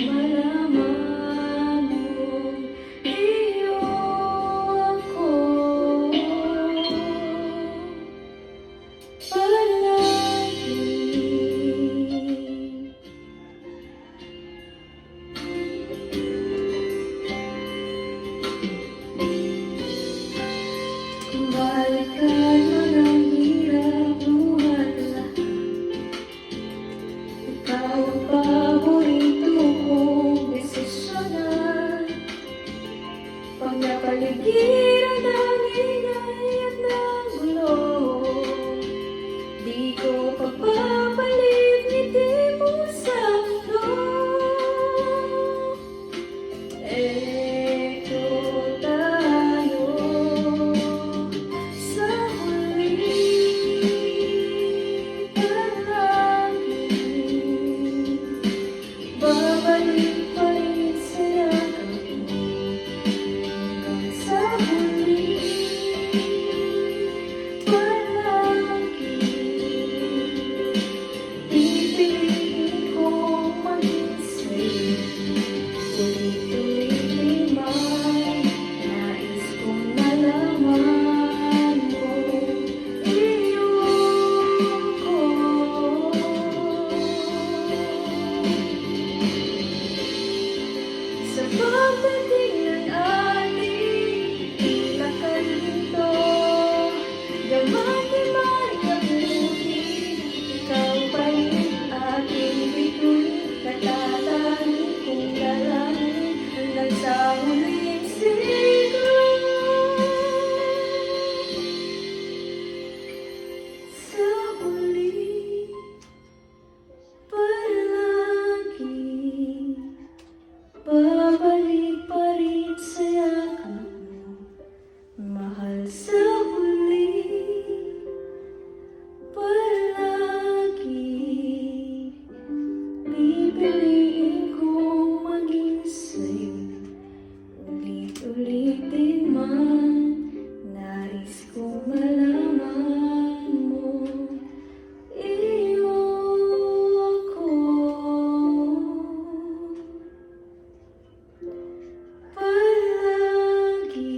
malaman mo, iyo ako palagi. Kung balikan man ang hirap buhat lahat, ikaw ang paborito kong desisyonan. Pag napaligiran ng ingay at ng gulo, di ko papapalit ngiti mo sa mundo. Eto tayo sa huli, palagi. Babalik pa rin sa yakap mo hanggang sa huli, palagi. Pipiliin kong maging sa'yo, ulit-ulitin man. Nais kong malaman mo, iyo ko. Sa pagdating ng ating lakad dito, damang-damang kabuti, ikaw pa rin aking bituin, natatanging kong dalangin hanggang sa huling siglo. Sa huli, palagi. Babalik pa rin sa yakap mo, mahal, sa huli, palagi. Pipiliin kong maging sa'yo, ulit-ulitin man. Nais kong malaman mo, iyo ako palagi.